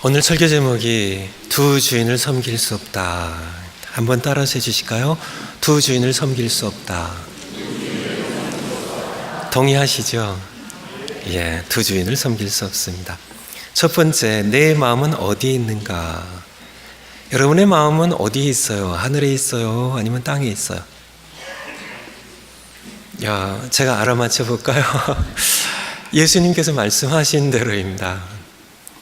오늘 설교 제목이 두 주인을 섬길 수 없다. 한번 따라서 해주실까요? 두 주인을 섬길 수 없다. 동의하시죠? 예, 두 주인을 섬길 수 없습니다. 첫 번째, 내 마음은 어디에 있는가? 여러분의 마음은 어디에 있어요? 하늘에 있어요? 아니면 땅에 있어요? 제가 알아맞혀 볼까요? 예수님께서 말씀하신 대로입니다.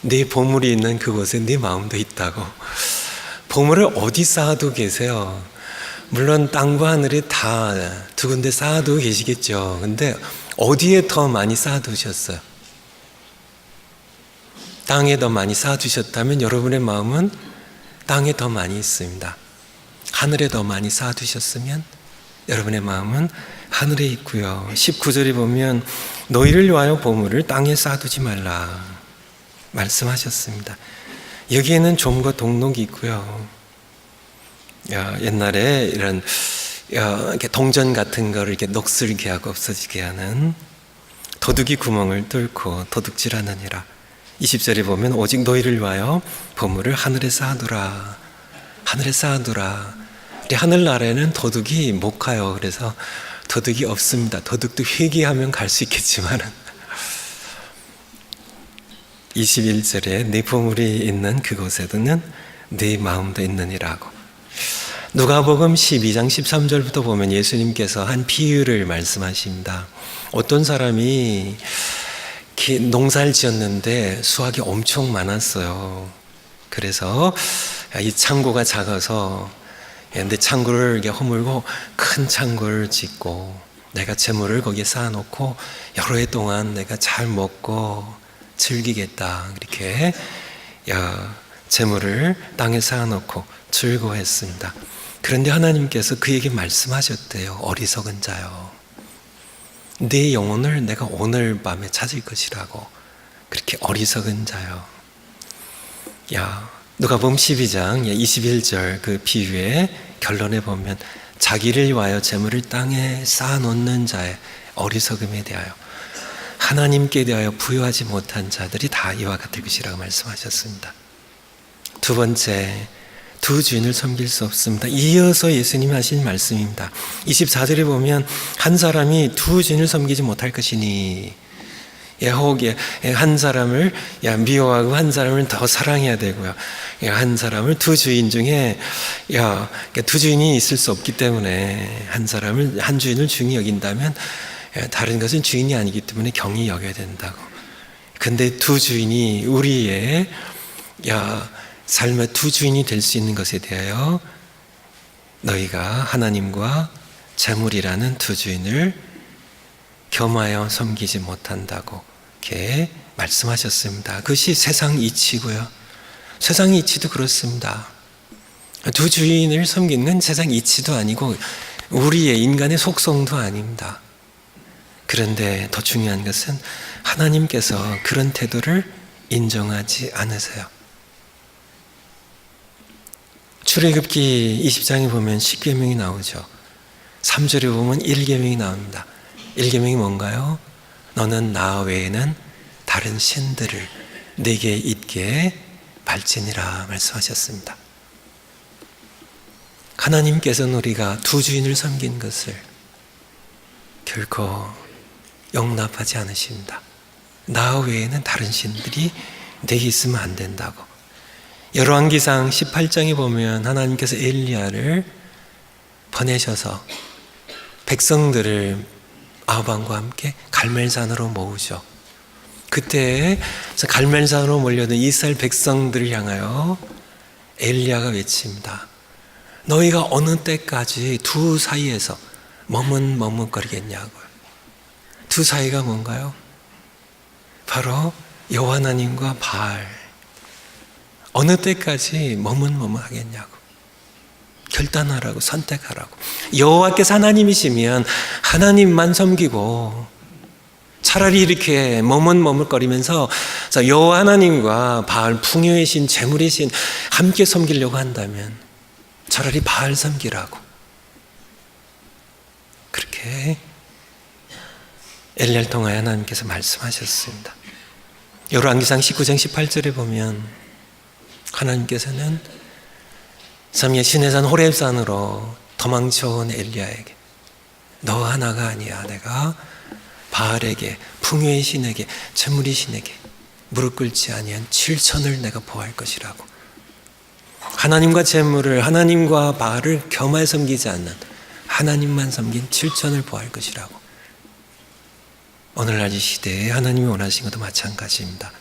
네 보물이 있는 그곳에 네 마음도 있다고. 보물을 어디 쌓아두고 계세요? 물론 땅과 하늘이 다 두 군데 쌓아두고 계시겠죠. 근데 어디에 더 많이 쌓아두셨어요? 땅에 더 많이 쌓아두셨다면 여러분의 마음은 땅에 더 많이 있습니다. 하늘에 더 많이 쌓아두셨으면 여러분의 마음은 하늘에 있고요. 19절에 보면 너희를 위하여 보물을 땅에 쌓아두지 말라 말씀하셨습니다. 여기에는 좀과 동록이 있고요. 옛날에 이런 이렇게 동전 같은 거를 이렇게 녹슬게 하고 없어지게 하는 도둑이 구멍을 뚫고 도둑질하느니라. 20절에 보면 오직 너희를 위하여 보물을 하늘에 쌓아두라. 하늘에 쌓아두라. 우리 하늘나라에는 도둑이 못 가요. 그래서 도둑이 없습니다. 도둑도 회개하면 갈 수 있겠지만은 21절에 네 보물이 있는 그곳에는 네 마음도 있느니라고. 누가복음 12장 13절부터 보면 예수님께서 한 비유를 말씀하십니다. 어떤 사람이 농사를 지었는데 수확이 엄청 많았어요. 그래서 이 창고가 작아서 내 창고를 이렇게 허물고 큰 창고를 짓고 내가 재물을 거기에 쌓아놓고 여러 해 동안 내가 잘 먹고 즐기겠다. 이렇게 재물을 땅에 쌓아놓고 즐거워했습니다. 그런데 하나님께서 그에게 말씀하셨대요. 어리석은 자요. 내 영혼을 내가 오늘 밤에 찾을 것이라고. 그렇게 어리석은 자요. 누가복음 12장 21절 그 비유의 결론에 보면 자기를 위하여 재물을 땅에 쌓아놓는 자의 어리석음에 대하여 하나님께 대하여 부여하지 못한 자들이 다 이와 같을 것이라고 말씀하셨습니다. 두 번째, 두 주인을 섬길 수 없습니다. 이어서 예수님이 하신 말씀입니다. 24절에 보면 한 사람이 두 주인을 섬기지 못할 것이니 혹 한 사람을 미워하고 한 사람을 더 사랑해야 되고요. 한 사람을 두 주인 중에 두 주인이 있을 수 없기 때문에 한 주인을 중히 여긴다면 다른 것은 주인이 아니기 때문에 경히 여겨야 된다고. 근데 두 주인이 우리의 삶의 두 주인이 될 수 있는 것에 대하여 너희가 하나님과 재물이라는 두 주인을 겸하여 섬기지 못한다고 이렇게 말씀하셨습니다. 그것이 세상 이치고요. 세상 이치도 그렇습니다. 두 주인을 섬기는 세상 이치도 아니고 우리의 인간의 속성도 아닙니다. 그런데 더 중요한 것은 하나님께서 그런 태도를 인정하지 않으세요. 출애굽기 20장에 보면 10계명이 나오죠. 3절에 보면 1계명이 나옵니다. 1계명이 뭔가요? 너는 나 외에는 다른 신들을 내게 있게 말지니라 말씀하셨습니다. 하나님께서는 우리가 두 주인을 섬긴 것을 결코 용납하지 않으십니다. 나 외에는 다른 신들이 내게 있으면 안 된다고. 열왕기상 18장에 보면 하나님께서 엘리야를 보내셔서 백성들을 아합왕과 함께 갈멜산으로 모으죠. 그때 갈멜산으로 몰려든 이스라엘 백성들을 향하여 엘리야가 외칩니다. 너희가 어느 때까지 두 사이에서 머뭇머뭇거리겠냐고요. 두 사이가 뭔가요? 바로 여호와 하나님과 바알. 어느 때까지 머뭇머뭇하겠냐고. 결단하라고, 선택하라고. 여호와께서 하나님이시면 하나님만 섬기고 차라리 이렇게 머뭇머뭇거리면서 여호와 하나님과 바알 풍요의 신, 재물의 신 함께 섬기려고 한다면 차라리 바알 섬기라고. 그렇게 엘리야를 통하여 하나님께서 말씀하셨습니다. 열왕기상 19장 18절에 보면 하나님께서는 삼위의 시내산 호렙산으로 도망쳐온 엘리야에게 너 하나가 아니야. 내가 바알에게, 풍요의 신에게, 재물의 신에게 무릎 꿇지 아니한 7천을 내가 보호할 것이라고. 하나님과 재물을, 하나님과 바알을 겸하여 섬기지 않는 하나님만 섬긴 7천을 보호할 것이라고. 오늘날 이 시대에 하나님이 원하신 것도 마찬가지입니다.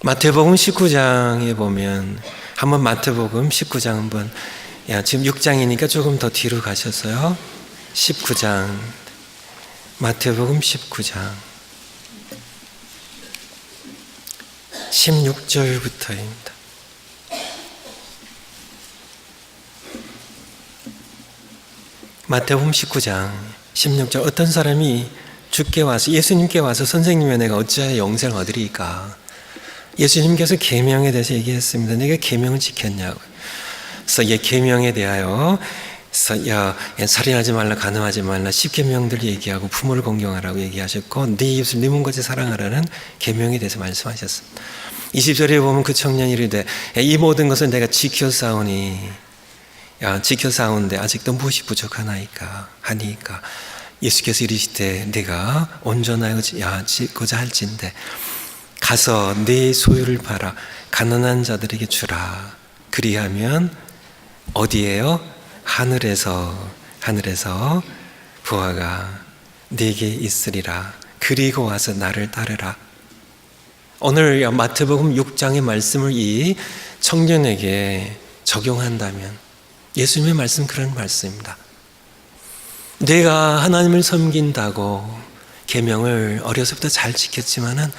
마태복음 19장에 보면, 한번 마태복음 19장 한번, 지금 6장이니까 조금 더 뒤로 가셨어요. 19장, 마태복음 19장 16절부터입니다. 마태복음 19장 16절, 어떤 사람이 주께 와서, 예수님께 와서 선생님의 내가 어찌하여 영생을 얻으리까? 예수님께서 계명에 대해서 얘기했습니다. 내가 계명을 지켰냐고. 그래서 이 계명에 대하여 살인하지 말라, 간음하지 말라 10계명들 얘기하고 부모를 공경하라고 얘기하셨고, 네 이웃을 네 몸같이 사랑하라는 계명에 대해서 말씀하셨습니다. 20절에 보면 그 청년이 이르되 이 모든 것을 내가 지켜싸우니, 지켜싸우는데 아직도 무엇이 부족하나이까 하니까 예수께서 이르시되 네가 온전하고자 할진대 가서 네 소유를 팔아 가난한 자들에게 주라. 그리하면 어디에요? 하늘에서 부활가 네게 있으리라. 그리고 와서 나를 따르라. 오늘 마태복음 6장의 말씀을 이 청년에게 적용한다면 예수님의 말씀 그런 말씀입니다. 내가 하나님을 섬긴다고 계명을 어려서부터 잘 지켰지만은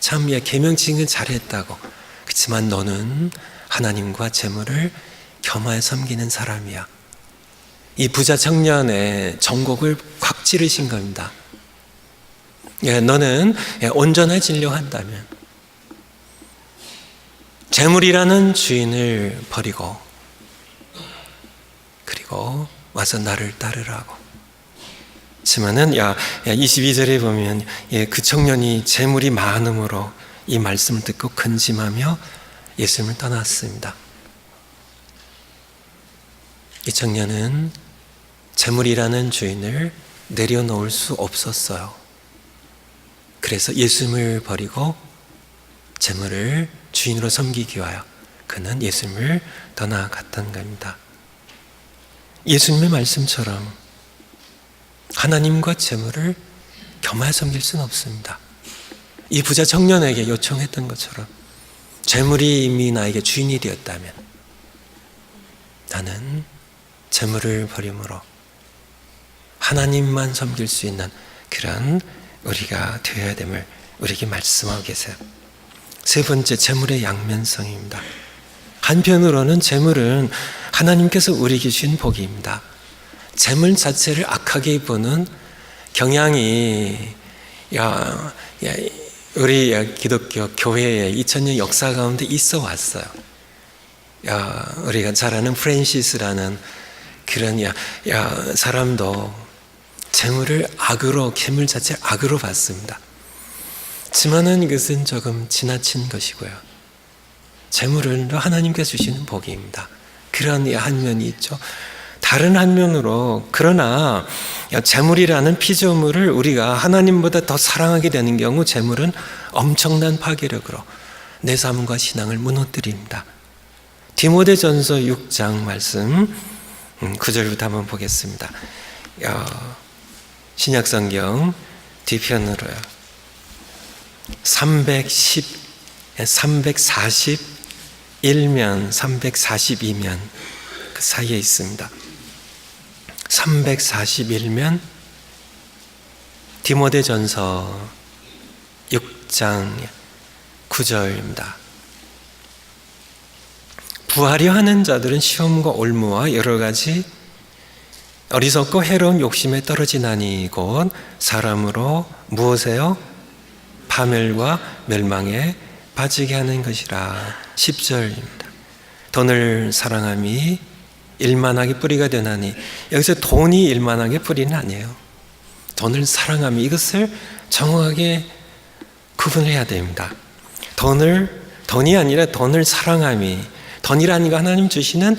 참 계명 지킨 건 잘했다고. 그렇지만 너는 하나님과 재물을 겸하여 섬기는 사람이야. 이 부자 청년의 정곡을 꽉 찌르신 겁니다. 너는 온전해지려고 한다면 재물이라는 주인을 버리고 그리고 와서 나를 따르라고. 하지만은 22절에 보면 그 청년이 재물이 많음으로 이 말씀을 듣고 근심하며 예수님을 떠났습니다. 이 청년은 재물이라는 주인을 내려놓을 수 없었어요. 그래서 예수님을 버리고 재물을 주인으로 섬기기 위하여 그는 예수님을 떠나갔던 겁니다. 예수님의 말씀처럼 하나님과 재물을 겸하여 섬길 수는 없습니다. 이 부자 청년에게 요청했던 것처럼 재물이 이미 나에게 주인이 되었다면 나는 재물을 버림으로 하나님만 섬길 수 있는 그런 우리가 되어야 됨을 우리에게 말씀하고 계세요. 세 번째, 재물의 양면성입니다. 한편으로는 재물은 하나님께서 우리에게 주신 복입니다. 재물 자체를 악하게 보는 경향이 우리 기독교 교회의 2000년 역사 가운데 있어 왔어요. 우리가 잘 아는 프랜시스라는 그런 사람도 재물을 악으로, 재물 자체를 악으로 봤습니다. 하지만은 이것은 조금 지나친 것이고요. 재물은 하나님께서 주시는 복입니다. 그런 한 면이 있죠. 다른 한면으로, 그러나 재물이라는 피조물을 우리가 하나님보다 더 사랑하게 되는 경우 재물은 엄청난 파괴력으로 내 삶과 신앙을 무너뜨립니다. 디모데전서 6장 말씀 9절부터 한번 보겠습니다. 신약성경 뒤편으로요. 341면 342면 그 사이에 있습니다. 341면 디모데전서 6장 9절입니다. 부하려 하는 자들은 시험과 올무와 여러 가지 어리석고 해로운 욕심에 떨어지나니 곧 사람으로 무엇에요? 파멸과 멸망에 빠지게 하는 것이라. 10절입니다. 돈을 사랑함이 일만하게 뿌리가 되나니, 여기서 돈이 일만하게 뿌리는 아니에요. 돈을 사랑함이, 이것을 정확하게 구분해야 됩니다. 돈을 돈이 아니라 돈을 사랑함이, 돈이라는 거 하나님 주시는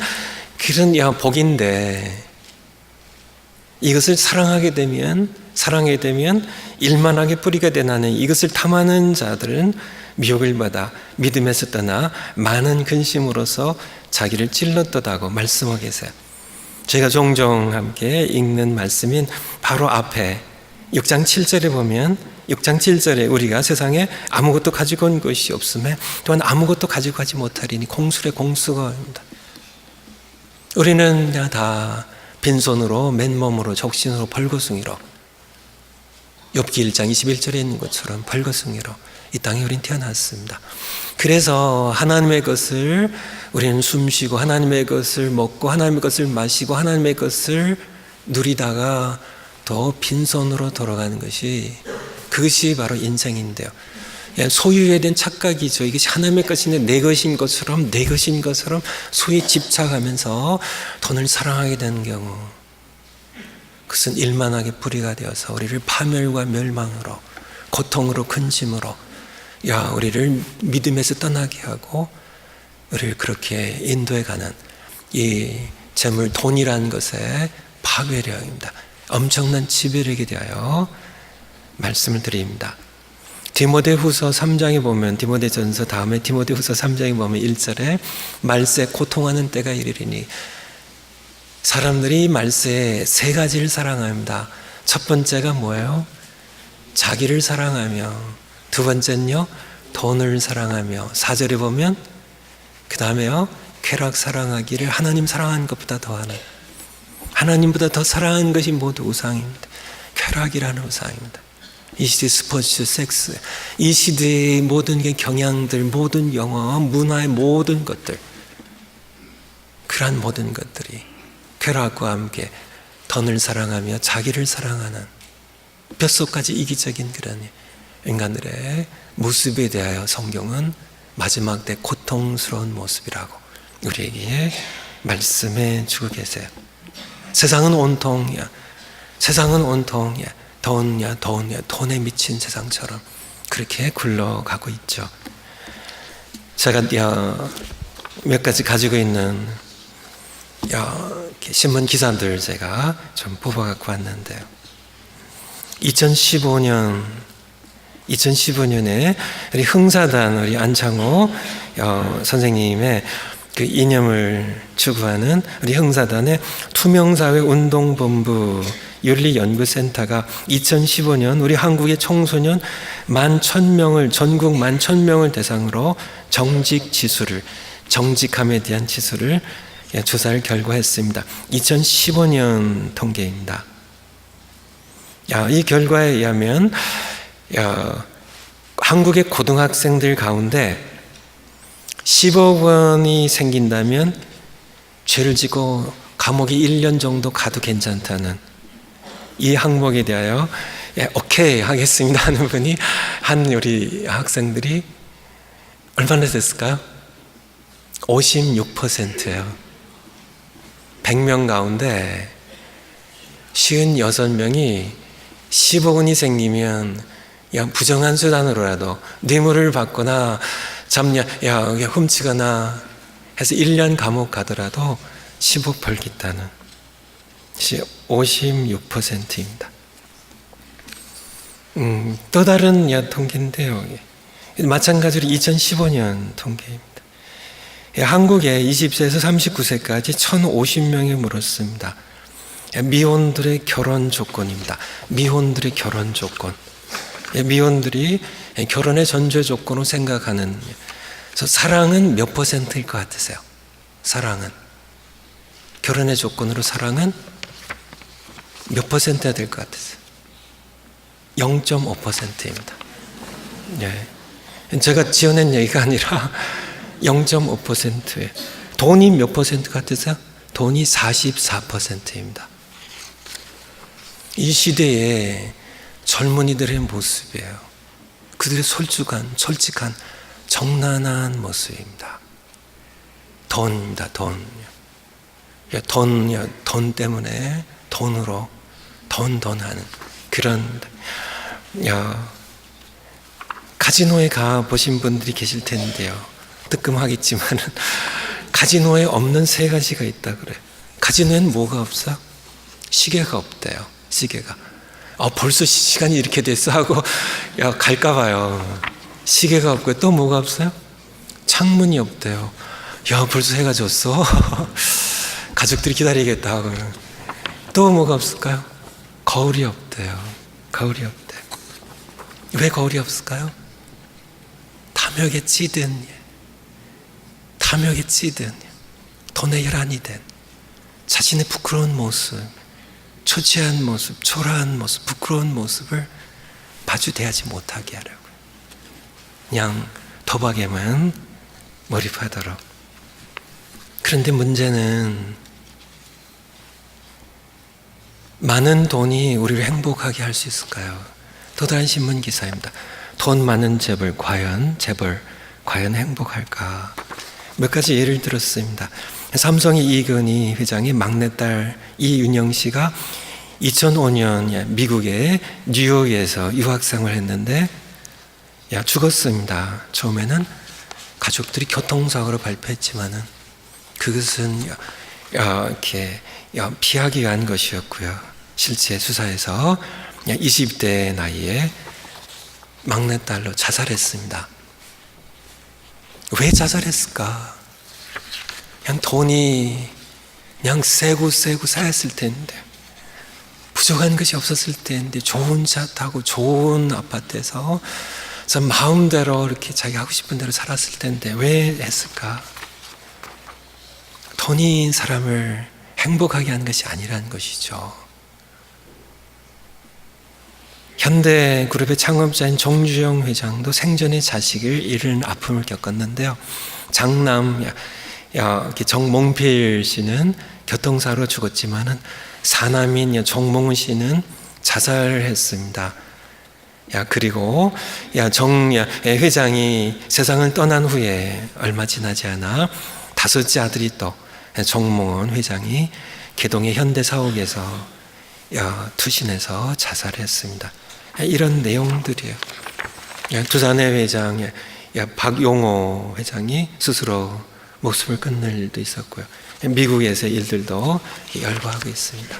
그런 복인데, 이것을 사랑하게 되면 일만하게 뿌리가 되나는 이것을 탐하는 자들은 미혹을 받아 믿음에서 떠나 많은 근심으로서 자기를 찔렀다고 말씀하고 계세요. 제가 종종 함께 읽는 말씀인 바로 앞에 6장 7절에 보면 6장 7절에 우리가 세상에 아무것도 가지고 온 것이 없음에 또한 아무것도 가지고 가지 못하리니 공술의 공수거입니다. 우리는 그냥 다 빈손으로 맨몸으로 적신으로 벌거숭이로 욥기 1장 21절에 있는 것처럼 벌거숭이로 이 땅에 우린 태어났습니다. 그래서 하나님의 것을 우리는 숨쉬고 하나님의 것을 먹고 하나님의 것을 마시고 하나님의 것을 누리다가 더 빈손으로 돌아가는 그것이 바로 인생인데요. 소유에 대한 착각이죠. 이것이 하나님의 것인데 내 것인 것처럼 소유에 집착하면서 돈을 사랑하게 되는 경우, 그것은 일만하게 뿌리가 되어서 우리를 파멸과 멸망으로, 고통으로, 근심으로 우리를 믿음에서 떠나게 하고 우리를 그렇게 인도해가는 이 재물, 돈이라는 것의 파괴력입니다. 엄청난 지배력에 대하여 말씀을 드립니다. 디모데후서 3장에 보면, 디모데전서 다음에 디모데후서 3장에 보면 1절에 말세 고통하는 때가 이르리니, 사람들이 말세에 세 가지를 사랑합니다. 첫 번째가 뭐예요? 자기를 사랑하며, 두 번째는요 돈을 사랑하며, 4절에 보면 그 다음에요 쾌락 사랑하기를 하나님 사랑하는 것보다 더하는, 하나님보다 더 사랑하는 것이 모두 우상입니다. 쾌락이라는 우상입니다. 이 시대 스포츠, 섹스, 이 시대의 모든 경향들, 모든 영어, 문화의 모든 것들, 그러한 모든 것들이 쾌락과 함께 돈을 사랑하며 자기를 사랑하는 뼛속까지 이기적인 그런 인간들의 모습에 대하여 성경은 마지막 때 고통스러운 모습이라고 우리에게 말씀해 주고 계세요. 세상은 온통 돈에 미친 세상처럼 그렇게 굴러가고 있죠. 제가 몇 가지 가지고 있는 신문 기사들 제가 좀 뽑아갖고 왔는데요. 2015년에 우리 흥사단 우리 안창호 선생님의 그 이념을 추구하는 우리 흥사단의 투명사회 운동본부 윤리연구센터가 2015년 우리 한국의 청소년 11,000명을, 전국 11,000명을 대상으로 정직함에 대한 지수를 조사를 결과했습니다. 2015년 통계입니다. 이 결과에 의하면 한국의 고등학생들 가운데 10억 원이 생긴다면 죄를 지고 감옥에 1년 정도 가도 괜찮다는 이 항목에 대하여 오케이 하겠습니다 하는 분이 한 우리 학생들이 얼마나 됐을까요? 56%예요. 100명 가운데 56명이 10억 원이 생기면 부정한 수단으로라도 뇌물을 받거나 훔치거나 해서 1년 감옥 가더라도 10억 벌겠다는 56%입니다. 또 다른 통계인데요. 마찬가지로 2015년 통계입니다. 한국에 20세에서 39세까지 1,050명이 물었습니다. 미혼들의 결혼 조건입니다. 미혼들의 결혼 조건. 미혼들이 결혼의 전제 조건으로 생각하는, 그래서 사랑은 몇 %일 것 같으세요? 사랑은 결혼의 조건으로 사랑은 몇 %가 될 것 같으세요? 0.5%입니다. 제가 지어낸 얘기가 아니라 0.5%예요. 돈이 몇 % 같으세요? 돈이 44%입니다. 이 시대에 젊은이들의 모습이에요. 그들의 솔직한, 정난한 모습입니다. 돈입니다, 돈. 돈 때문에 돈으로 돈 하는 그런, 카지노에 가 보신 분들이 계실 텐데요. 뜨끔하겠지만 카지노에 없는 세 가지가 있다 그래. 카지노엔 뭐가 없어? 시계가 없대요. 시계가. 벌써 시간이 이렇게 됐어 하고 갈까 봐요. 시계가 없고 또 뭐가 없어요? 창문이 없대요. 벌써 해가 졌어. 가족들이 기다리겠다 하고. 또 뭐가 없을까요? 거울이 없대요. 거울이 없대요. 왜 거울이 없을까요? 탐욕에 찌든, 돈에 열한이 된 자신의 부끄러운 모습, 초췌한 모습, 초라한 모습, 부끄러운 모습을 마주대하지 못하게 하려고요. 그냥 도박에만 몰입하도록. 그런데 문제는 많은 돈이 우리를 행복하게 할 수 있을까요? 또 다른 신문 기사입니다. 돈 많은 재벌 과연 행복할까? 몇 가지 예를 들었습니다. 삼성의 이건희 회장의 막내딸 이윤영 씨가 2005년 미국의 뉴욕에서 유학생을 했는데 죽었습니다. 처음에는 가족들이 교통사고로 발표했지만은 그것은 이렇게 피하기 위한 것이었고요. 실제 수사에서 20대 나이에 막내딸로 자살했습니다. 왜 자살했을까? 그냥 돈이 그냥 세고 쌓였을 텐데, 부족한 것이 없었을 텐데, 좋은 차 타고 좋은 아파트에서 마음대로 이렇게 자기 하고 싶은 대로 살았을 텐데 왜 했을까? 돈이 사람을 행복하게 하는 것이 아니라는 것이죠. 현대그룹의 창업자인 정주영 회장도 생전에 자식을 잃은 아픔을 겪었는데요. 장남 정몽필 씨는 교통사고로 죽었지만은 사남인 정몽훈 씨는 자살했습니다. 그리고 정 회장이 세상을 떠난 후에 얼마 지나지 않아 다섯째 아들이 또 정몽훈 회장이 개동의 현대사옥에서 투신해서 자살했습니다. 이런 내용들이에요. 두산의 회장 박용호 회장이 스스로 목숨을 끊는 일도 있었고요. 미국에서의 일들도 열거하고 있습니다.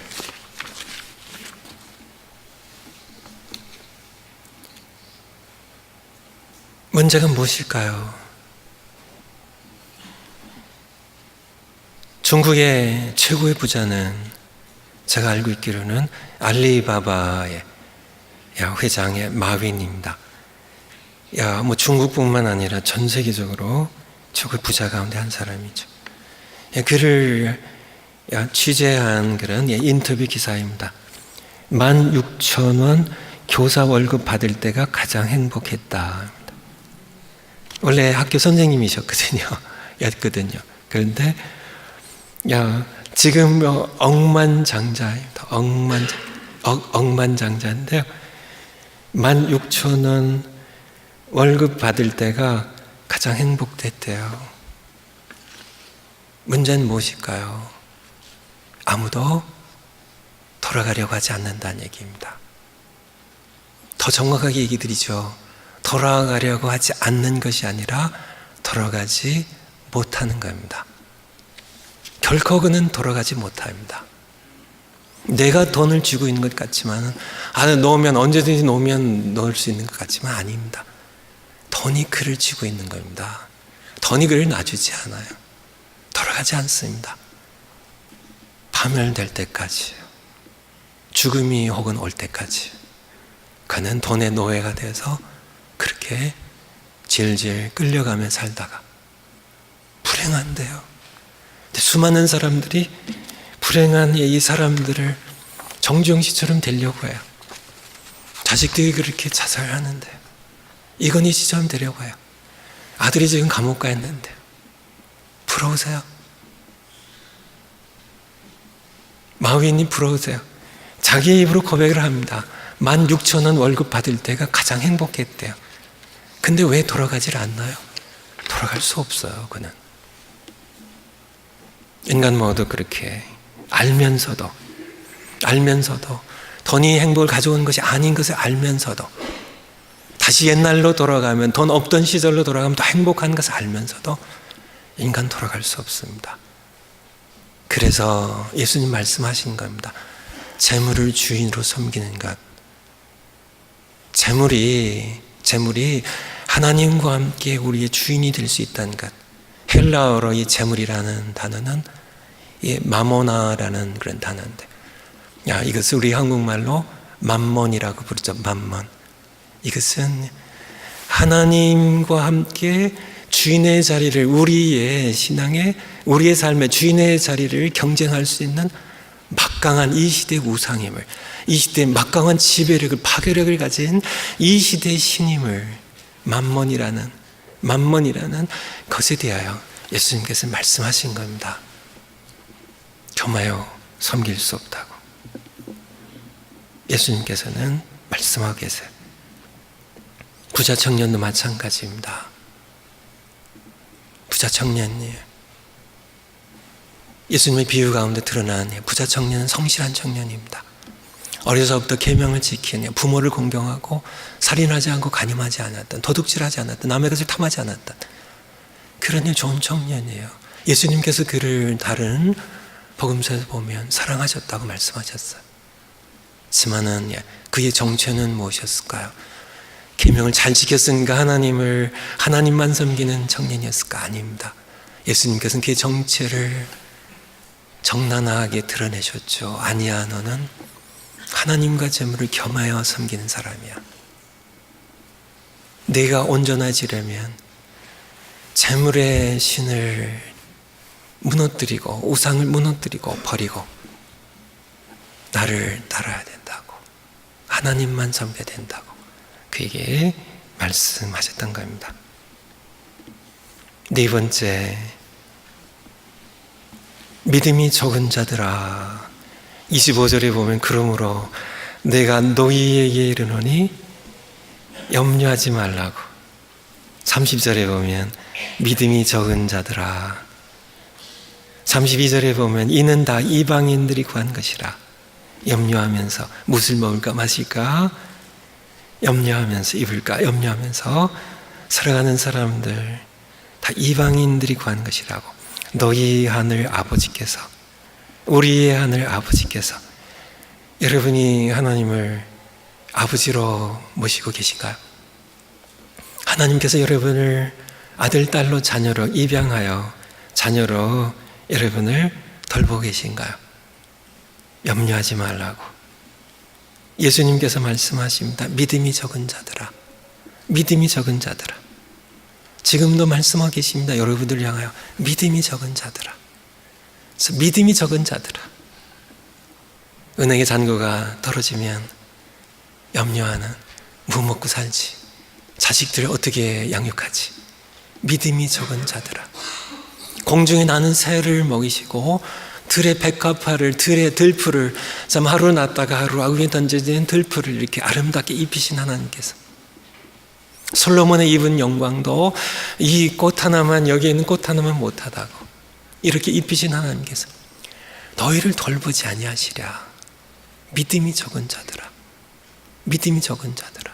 문제가 무엇일까요? 중국의 최고의 부자는 제가 알고 있기로는 알리바바의 회장의 마윈입니다. 중국뿐만 아니라 전 세계적으로 최고의 부자 가운데 한 사람이죠. 그를 취재한 그런 인터뷰 기사입니다. 16,000원 교사 월급 받을 때가 가장 행복했다. 원래 학교 선생님이셨거든요. 그런데 지금 억만장자입니다. 억만장자인데요. 16,000원 월급 받을 때가 가장 행복했대요. 문제는 무엇일까요? 아무도 돌아가려고 하지 않는다는 얘기입니다. 더 정확하게 얘기 드리죠. 돌아가려고 하지 않는 것이 아니라 돌아가지 못하는 겁니다. 결코 그는 돌아가지 못합니다. 내가 돈을 쥐고 있는 것 같지만 안에 넣으면 언제든지 넣을 수 있는 것 같지만 아닙니다. 돈이 그를 쥐고 있는 겁니다. 돈이 그를 놔주지 않아요. 돌아가지 않습니다. 파멸될 때까지, 죽음이 혹은 올 때까지 그는 돈의 노예가 돼서 그렇게 질질 끌려가며 살다가 불행한데요. 수많은 사람들이 불행한 이 사람들을 정주영 씨처럼 되려고 해요. 자식들이 그렇게 자살하는데 이건희 씨처럼 되려고 해요. 아들이 지금 감옥 가 있는데 부러우세요? 마윈이 부러우세요? 자기 입으로 고백을 합니다. 16,000원 월급 받을 때가 가장 행복했대요. 근데 왜 돌아가질 않나요? 돌아갈 수 없어요. 그는 인간 모두 그렇게 알면서도 돈이 행복을 가져오는 것이 아닌 것을 알면서도 다시 옛날로 돌아가면, 돈 없던 시절로 돌아가면 더 행복한 것을 알면서도 인간 돌아갈 수 없습니다. 그래서 예수님 말씀하신 겁니다. 재물을 주인으로 섬기는 것. 재물이 하나님과 함께 우리의 주인이 될 수 있다는 것. 헬라어로 이 재물이라는 단어는 마모나라는 그런 단어인데, 이것을 우리 한국말로 맘몬이라고 부르죠. 맘몬. 이것은 하나님과 함께 주인의 자리를, 우리의 신앙의, 우리의 삶의 주인의 자리를 경쟁할 수 있는 막강한 이 시대의 우상임을, 이 시대의 막강한 지배력을, 파괴력을 가진 이 시대의 신임을 맘몬이라는 것에 대하여 예수님께서 말씀하신 겁니다. 겸하여 섬길 수 없다고 예수님께서는 말씀하고 계세요. 부자 청년도 마찬가지입니다. 부자 청년이에요. 예수님의 비유 가운데 드러난 부자 청년은 성실한 청년입니다. 어려서부터 계명을 지키는, 부모를 공경하고 살인하지 않고 간음하지 않았던, 도둑질하지 않았던, 남의 것을 탐하지 않았던 그런 좋은 청년이에요. 예수님께서 그를 다른 복음서에서 보면 사랑하셨다고 말씀하셨어요. 하지만은 그의 정체는 무엇이었을까요? 계명을 잘 지켰으니까 하나님만 섬기는 청년이었을까? 아닙니다. 예수님께서는 그의 정체를 적나라하게 드러내셨죠. 아니야, 너는 하나님과 재물을 겸하여 섬기는 사람이야. 내가 온전해지려면 재물의 신을 무너뜨리고, 우상을 무너뜨리고 버리고 나를 따라야 된다고, 하나님만 섬겨야 된다고 그에게 말씀하셨던 겁니다. 네 번째, 믿음이 적은 자들아. 25절에 보면 그러므로 내가 너희에게 이르노니 염려하지 말라고. 30절에 보면 믿음이 적은 자들아. 32절에 보면 이는 다 이방인들이 구한 것이라. 염려하면서 무엇을 먹을까 마실까 염려하면서, 입을까 염려하면서 살아가는 사람들 다 이방인들이 구한 것이라고. 너희 하늘 아버지께서, 우리의 하늘 아버지께서, 여러분이 하나님을 아버지로 모시고 계신가요? 하나님께서 여러분을 아들, 딸로, 자녀로 입양하여 자녀로 여러분을 돌보고 계신가요? 염려하지 말라고 예수님께서 말씀하십니다. 믿음이 적은 자들아, 믿음이 적은 자들아. 지금도 말씀하고 계십니다. 여러분들 향하여 믿음이 적은 자들아. 그래서 믿음이 적은 자들아. 은행의 잔고가 떨어지면 염려하는, 뭐 먹고 살지, 자식들을 어떻게 양육하지. 믿음이 적은 자들아. 공중에 나는 새를 먹이시고 들의 백합화를, 들의 들풀을, 참 하루 났다가 하루 아궁에 던져진 들풀을 이렇게 아름답게 입히신 하나님께서, 솔로몬의 입은 영광도 이 꽃 하나만, 여기에 있는 꽃 하나만 못하다고 이렇게 입히신 하나님께서 너희를 돌보지 아니하시랴. 믿음이 적은 자들아, 믿음이 적은 자들아.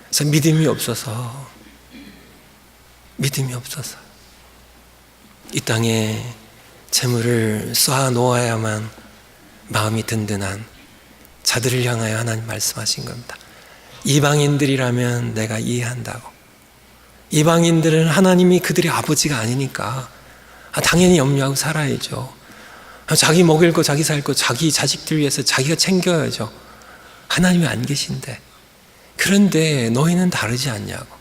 그래서 믿음이 없어서 이 땅에 재물을 쌓아 놓아야만 마음이 든든한 자들을 향하여 하나님 말씀하신 겁니다. 이방인들이라면 내가 이해한다고. 이방인들은 하나님이 그들의 아버지가 아니니까 당연히 염려하고 살아야죠. 자기 먹일 거, 자기 살 거, 자기 자식들 위해서 자기가 챙겨야죠. 하나님이 안 계신데. 그런데 너희는 다르지 않냐고.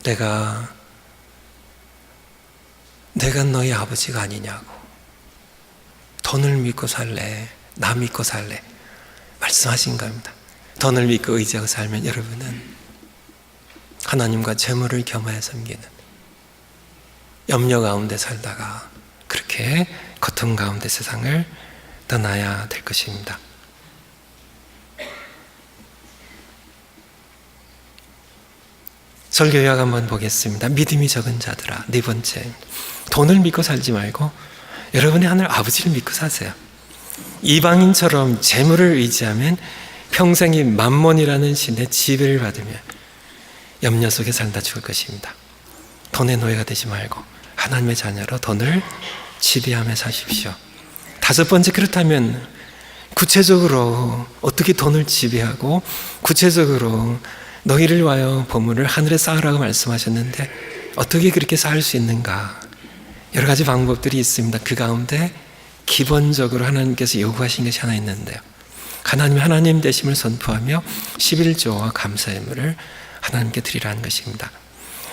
내가 너희 아버지가 아니냐고. 돈을 믿고 살래, 나 믿고 살래, 말씀하신 겁니다. 돈을 믿고 의지하고 살면 여러분은 하나님과 재물을 겸하여 섬기는 염려 가운데 살다가 그렇게 고통 가운데 세상을 떠나야 될 것입니다. 설교 요약 한번 보겠습니다. 믿음이 적은 자들아. 네 번째, 돈을 믿고 살지 말고 여러분의 하늘 아버지를 믿고 사세요. 이방인처럼 재물을 의지하면 평생이 만몬이라는 신의 지배를 받으며 염려 속에 살다 죽을 것입니다. 돈의 노예가 되지 말고 하나님의 자녀로 돈을 지배하며 사십시오. 다섯 번째, 그렇다면 구체적으로 어떻게 돈을 지배하고 구체적으로 너희를 위하여 보물을 하늘에 쌓으라고 말씀하셨는데 어떻게 그렇게 쌓을 수 있는가? 여러 가지 방법들이 있습니다. 그 가운데 기본적으로 하나님께서 요구하신 것이 하나 있는데요. 하나님의 하나님 되심을 선포하며 11조와 감사의 예물을 하나님께 드리라는 것입니다.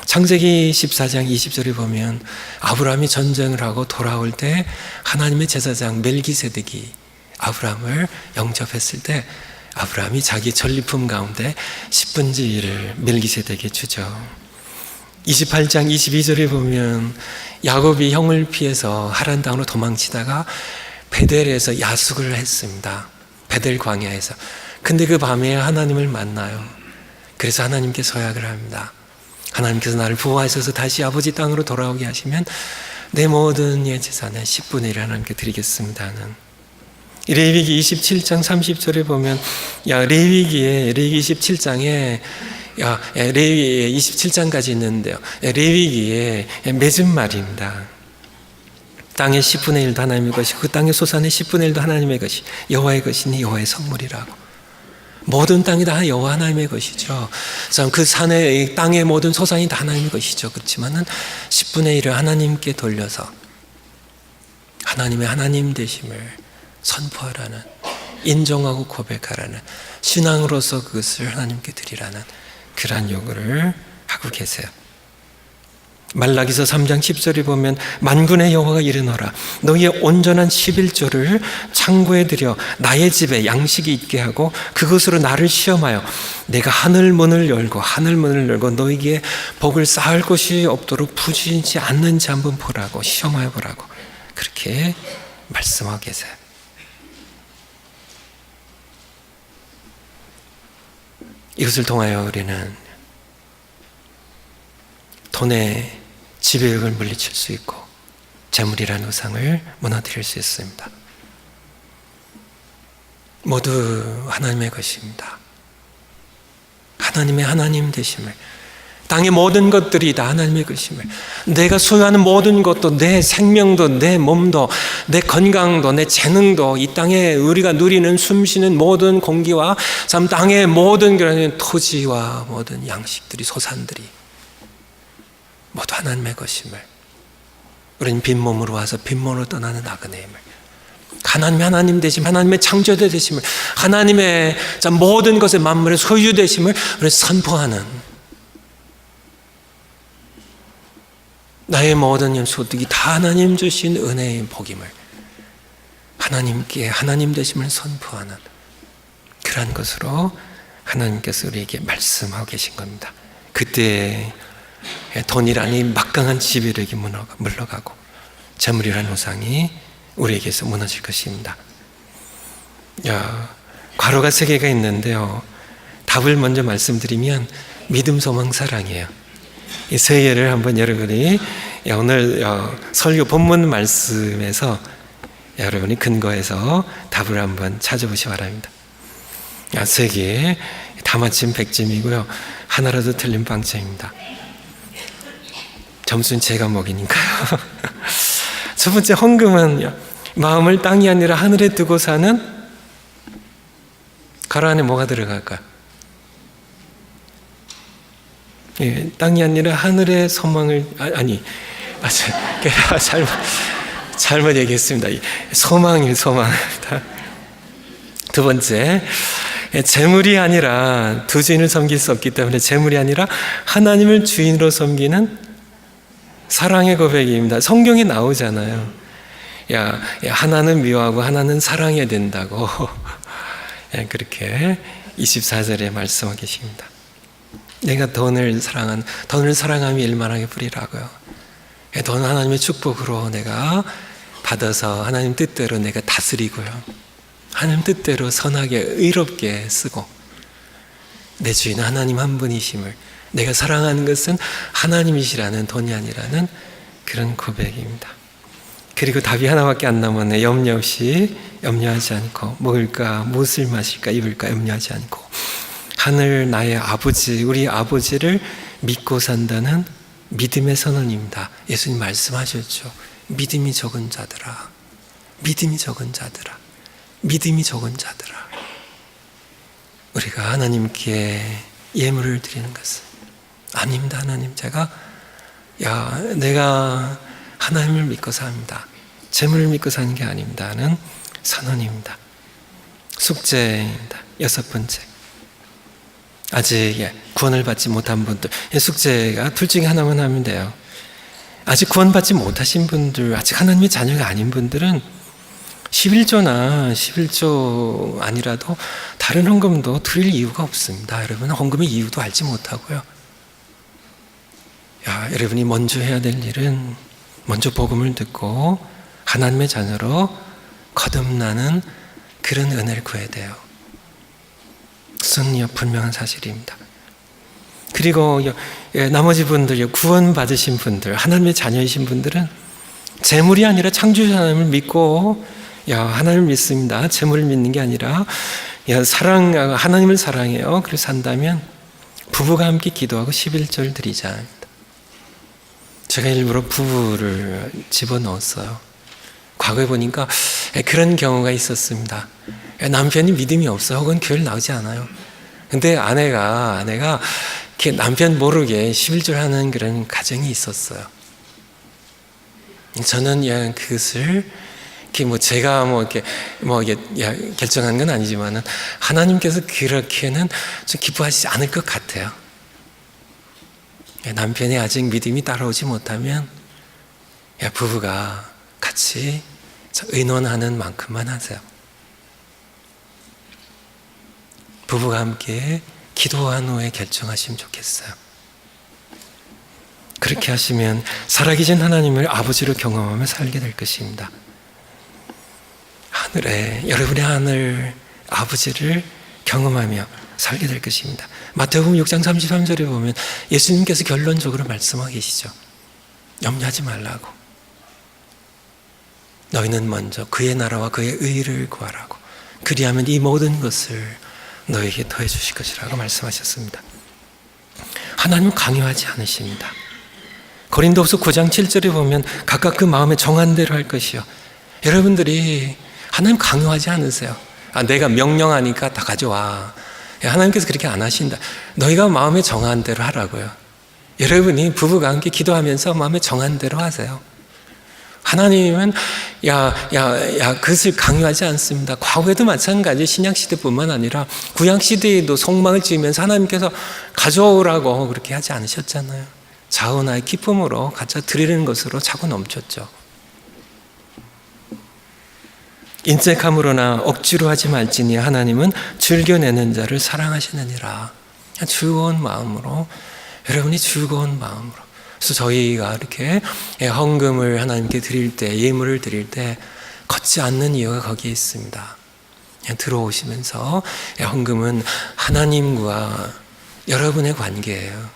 창세기 14장 20절에 보면 아브라함이 전쟁을 하고 돌아올 때 하나님의 제사장 멜기세덱이 아브라함을 영접했을 때 아브라함이 자기 전리품 가운데 10분의 1을 멜기세덱에게 주죠. 28장 22절에 보면 야곱이 형을 피해서 하란 땅으로 도망치다가 베델에서 야숙을 했습니다. 베델 광야에서. 근데 그 밤에 하나님을 만나요. 그래서 하나님께 서약을 합니다. 하나님께서 나를 보호하셔서 다시 아버지 땅으로 돌아오게 하시면 내 모든 재산의 10분의 1을 하나님께 드리겠습니다는. 레위기 27장 30절에 보면 레위기 27장에 레위기 27장까지 있는데요. 레위기에 맺은 말입니다. 땅의 10분의 1도 하나님의 것이고 그 땅의 소산의 10분의 1도 하나님의 것이 여호와의 것이니 여호와의 선물이라고. 모든 땅이 다 여호와 하나님의 것이죠. 그 산의 땅의 모든 소산이 다 하나님의 것이죠. 그렇지만은 10분의 1을 하나님께 돌려서 하나님의 하나님 되심을 선포하라는, 인정하고 고백하라는, 신앙으로서 그것을 하나님께 드리라는 그러한 요구를 하고 계세요. 말라기서 3장 10절에 보면 만군의 여호와가 이르노라 너희의 온전한 11조를 창고에 들여 나의 집에 양식이 있게 하고 그것으로 나를 시험하여 내가 하늘 문을 열고 너희에게 복을 쌓을 곳이 없도록 부지지 않는지 한번 보라고, 시험하여 보라고 그렇게 말씀하고 계세요. 이것을 통하여 우리는 돈의 지배력을 물리칠 수 있고 재물이라는 우상을 무너뜨릴 수 있습니다. 모두 하나님의 것입니다. 하나님의 하나님 되심을, 땅의 모든 것들이 다 하나님의 것임을, 내가 소유하는 모든 것도, 내 생명도, 내 몸도, 내 건강도, 내 재능도, 이 땅에 우리가 누리는 숨쉬는 모든 공기와 참 땅의 모든 그런 토지와 모든 양식들이, 소산들이 모두 하나님의 것임을, 우리는 빈몸으로 와서 빈몸으로 떠나는 나그네임을, 하나님의 하나님 되심, 하나님의 창조자 되심을, 하나님의 모든 것의 만물의 소유 되심을 우리 선포하는, 나의 모든 소득이 다 하나님 주신 은혜의 복임을, 하나님께 하나님 되심을 선포하는 그러한 것으로 하나님께서 우리에게 말씀하고 계신 겁니다. 그때 돈이라니 막강한 지배력이 물러가고 재물이라는 우상이 우리에게서 무너질 것입니다. 괄호가 3개가 있는데요. 답을 먼저 말씀드리면 믿음, 소망, 사랑이에요. 이 3개를 한번 여러분이 오늘 설교 본문 말씀에서 여러분이 근거해서 답을 한번 찾아보시기 바랍니다. 3개 다 맞힌 100점이고요. 하나라도 틀린 빵점입니다. 점수는 제가 먹이니까요. 첫 번째, 헌금은 마음을 땅이 아니라 하늘에 두고 사는, 가로 안에 뭐가 들어갈까요? 땅이 아니라 하늘의 소망을, 잘못 얘기했습니다. 소망입니다. 두 번째, 재물이 아니라 두 주인을 섬길 수 없기 때문에 재물이 아니라 하나님을 주인으로 섬기는 사랑의 고백입니다. 성경에 나오잖아요. 하나는 미워하고 하나는 사랑해야 된다고. 그렇게 24절에 말씀하고 계십니다. 내가 돈을 사랑함이 일만하게 뿌리라고요. 돈 하나님의 축복으로 내가 받아서 하나님 뜻대로 내가 다스리고요. 하나님 뜻대로 선하게 의롭게 쓰고, 내 주인은 하나님 한 분이심을, 내가 사랑하는 것은 하나님이시라는, 돈이 아니라는 그런 고백입니다. 그리고 답이 하나밖에 안 남았네. 염려 없이, 염려하지 않고, 먹을까, 무엇을 마실까, 입을까 염려하지 않고, 하늘 나의 아버지, 우리 아버지를 믿고 산다는 믿음의 선언입니다. 예수님 말씀하셨죠. 믿음이 적은 자들아, 믿음이 적은 자들아, 믿음이 적은 자들아. 우리가 하나님께 예물을 드리는 것은, 아닙니다 하나님, 내가 하나님을 믿고 삽니다, 재물을 믿고 사는 게 아닙니다 하는 선언입니다. 숙제입니다. 6번째, 아직 구원을 받지 못한 분들, 숙제가 둘 중에 하나만 하면 돼요. 아직 구원받지 못하신 분들, 아직 하나님의 자녀가 아닌 분들은 11조 아니라도 다른 헌금도 드릴 이유가 없습니다. 여러분, 헌금의 이유도 알지 못하고요. 여러분이 먼저 해야 될 일은 먼저 복음을 듣고 하나님의 자녀로 거듭나는 그런 은혜를 구해야 돼요. 그것은 분명한 사실입니다. 그리고 나머지 분들, 구원 받으신 분들, 하나님의 자녀이신 분들은 재물이 아니라 창조주 하나님을 믿고, 하나님을 믿습니다, 재물을 믿는 게 아니라 하나님을 사랑해요, 그래서 산다면 부부가 함께 기도하고 11절 드리자 합니다. 제가 일부러 부부를 집어넣었어요. 과거에 보니까 그런 경우가 있었습니다. 남편이 믿음이 없어, 혹은 교회를 나오지 않아요. 근데 아내가 이렇게 남편 모르게 11절 하는 그런 가정이 있었어요. 저는 그것을 제가 이렇게 결정한 건 아니지만은 하나님께서 그렇게는 좀 기뻐하시지 않을 것 같아요. 남편이 아직 믿음이 따라오지 못하면 부부가 같이 의논하는 만큼만 하세요. 부부가 함께 기도한 후에 결정하시면 좋겠어요. 그렇게 하시면 살아계신 하나님을 아버지로 경험하며 살게 될 것입니다. 여러분의 하늘 아버지를 경험하며 살게 될 것입니다. 마태복음 6장 33절에 보면 예수님께서 결론적으로 말씀하고 계시죠. 염려하지 말라고. 너희는 먼저 그의 나라와 그의 의를 구하라고. 그리하면 이 모든 것을 너에게 더해 주실 것이라고 말씀하셨습니다. 하나님은 강요하지 않으십니다. 고린도후서 9장 7절에 보면 각각 그 마음에 정한 대로 할 것이요. 여러분들이 하나님 강요하지 않으세요. 내가 명령하니까 다 가져와. 하나님께서 그렇게 안 하신다. 너희가 마음에 정한 대로 하라고요. 여러분이 부부가 함께 기도하면서 마음에 정한 대로 하세요. 하나님은 그것을 강요하지 않습니다. 과거에도 마찬가지, 신약시대뿐만 아니라 구약시대에도 속망을 찌으면서 하나님께서 가져오라고 그렇게 하지 않으셨잖아요. 자원하의 기쁨으로 갖다 드리는 것으로 차고 넘쳤죠. 인색함으로나 억지로 하지 말지니 하나님은 즐겨내는 자를 사랑하시느니라. 즐거운 마음으로, 여러분이 즐거운 마음으로. 그래서 저희가 이렇게 헌금을 하나님께 드릴 때, 예물을 드릴 때 걷지 않는 이유가 거기에 있습니다. 들어오시면서 헌금은 하나님과 여러분의 관계예요.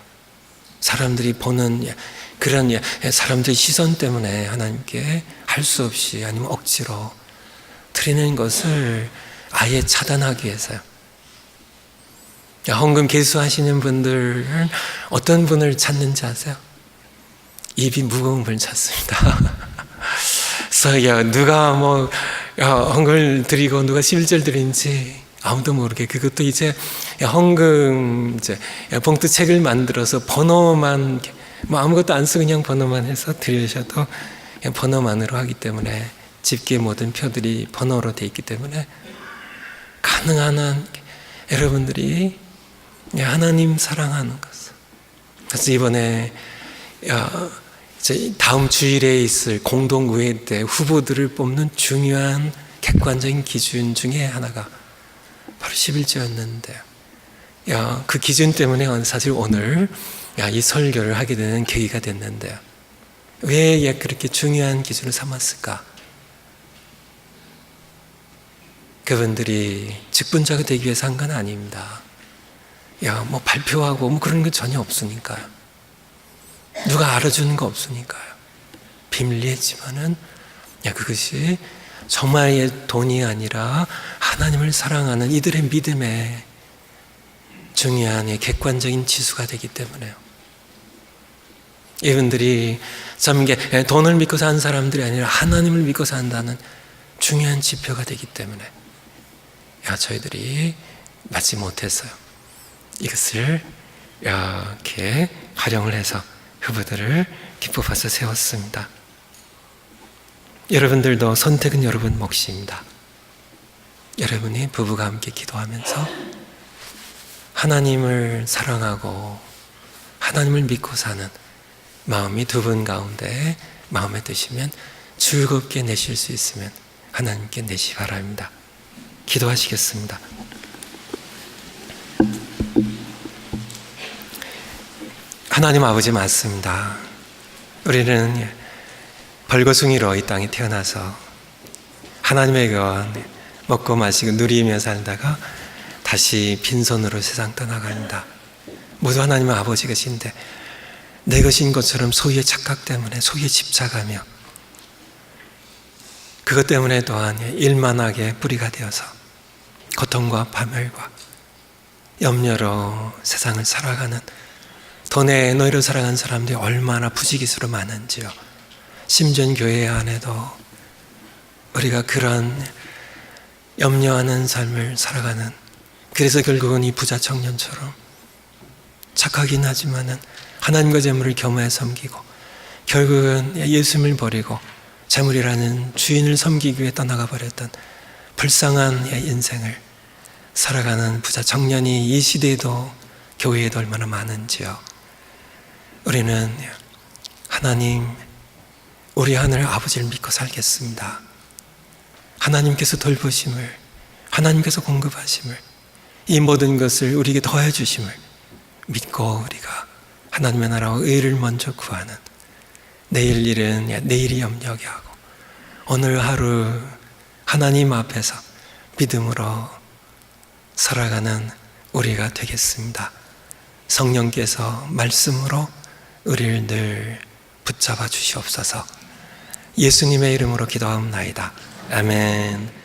사람들이 보는 그런 사람들의 시선 때문에 하나님께 할 수 없이 아니면 억지로 드리는 것을 아예 차단하기 위해서요. 헌금 개수하시는 분들은 어떤 분을 찾는지 아세요? 입이 무거운 분을 찾습니다. 그래서 누가 헌금을 드리고 누가 11절 드린지 아무도 모르게, 그것도 이제 헌금 봉투 책을 만들어서 번호만 아무것도 안 쓰고 그냥 번호만 해서 드리셔도 번호만으로 하기 때문에, 집계 모든 표들이 번호로 돼 있기 때문에 가능한 한 여러분들이 하나님 사랑하는 것을. 그래서 이번에 다음 주일에 있을 공동의회 때 후보들을 뽑는 중요한 객관적인 기준 중에 하나가 바로 11조였는데, 그 기준 때문에 사실 오늘 이 설교를 하게 되는 계기가 됐는데요. 왜 그렇게 중요한 기준을 삼았을까? 그분들이 직분자가 되기 위해서 한 건 아닙니다. 발표하고 그런 거 전혀 없으니까요. 누가 알아주는 거 없으니까요. 비밀리했지만은 그것이 정말 돈이 아니라 하나님을 사랑하는 이들의 믿음의 중요한 객관적인 지수가 되기 때문에요. 이분들이 참 돈을 믿고 사는 사람들이 아니라 하나님을 믿고 산다는 중요한 지표가 되기 때문에 저희들이 맞지 못했어요. 이것을 이렇게 활용을 해서 후보들을 뽑아서 세웠습니다. 여러분들도 선택은 여러분 몫입니다. 여러분이 부부가 함께 기도하면서 하나님을 사랑하고 하나님을 믿고 사는 마음이 두 분 가운데 마음에 드시면 즐겁게 내실 수 있으면 하나님께 내시 바랍니다. 기도하시겠습니다. 하나님 아버지 맞습니다. 우리는 벌거숭이로 이 땅에 태어나서 하나님의 것 먹고 마시고 누리며 살다가 다시 빈손으로 세상 떠나갑니다. 모두 하나님의 아버지 것인데 내 것인 것처럼 소유의 착각 때문에 소유에 집착하며 그것 때문에 또한 일만하게 뿌리가 되어서 고통과 파멸과 염려로 세상을 살아가는 돈의 너희를 사랑하는 사람들이 얼마나 부지기수로 많은지요. 심지어 교회 안에도 우리가 그런 염려하는 삶을 살아가는, 그래서 결국은 이 부자 청년처럼 착하긴 하지만은 하나님과 재물을 겸하여 섬기고 결국은 예수님을 버리고 재물이라는 주인을 섬기기 위해 떠나가 버렸던 불쌍한 인생을 살아가는 부자 청년이 이 시대에도 교회에도 얼마나 많은지요. 우리는 하나님, 우리 하늘 아버지를 믿고 살겠습니다. 하나님께서 돌보심을, 하나님께서 공급하심을, 이 모든 것을 우리에게 더해 주심을 믿고 우리가 하나님의 나라와 의를 먼저 구하는, 내일 일은 내일이 염려하게 하고 오늘 하루 하나님 앞에서 믿음으로 살아가는 우리가 되겠습니다. 성령께서 말씀으로 우리를 늘 붙잡아 주시옵소서. 예수님의 이름으로 기도하옵나이다. 아멘.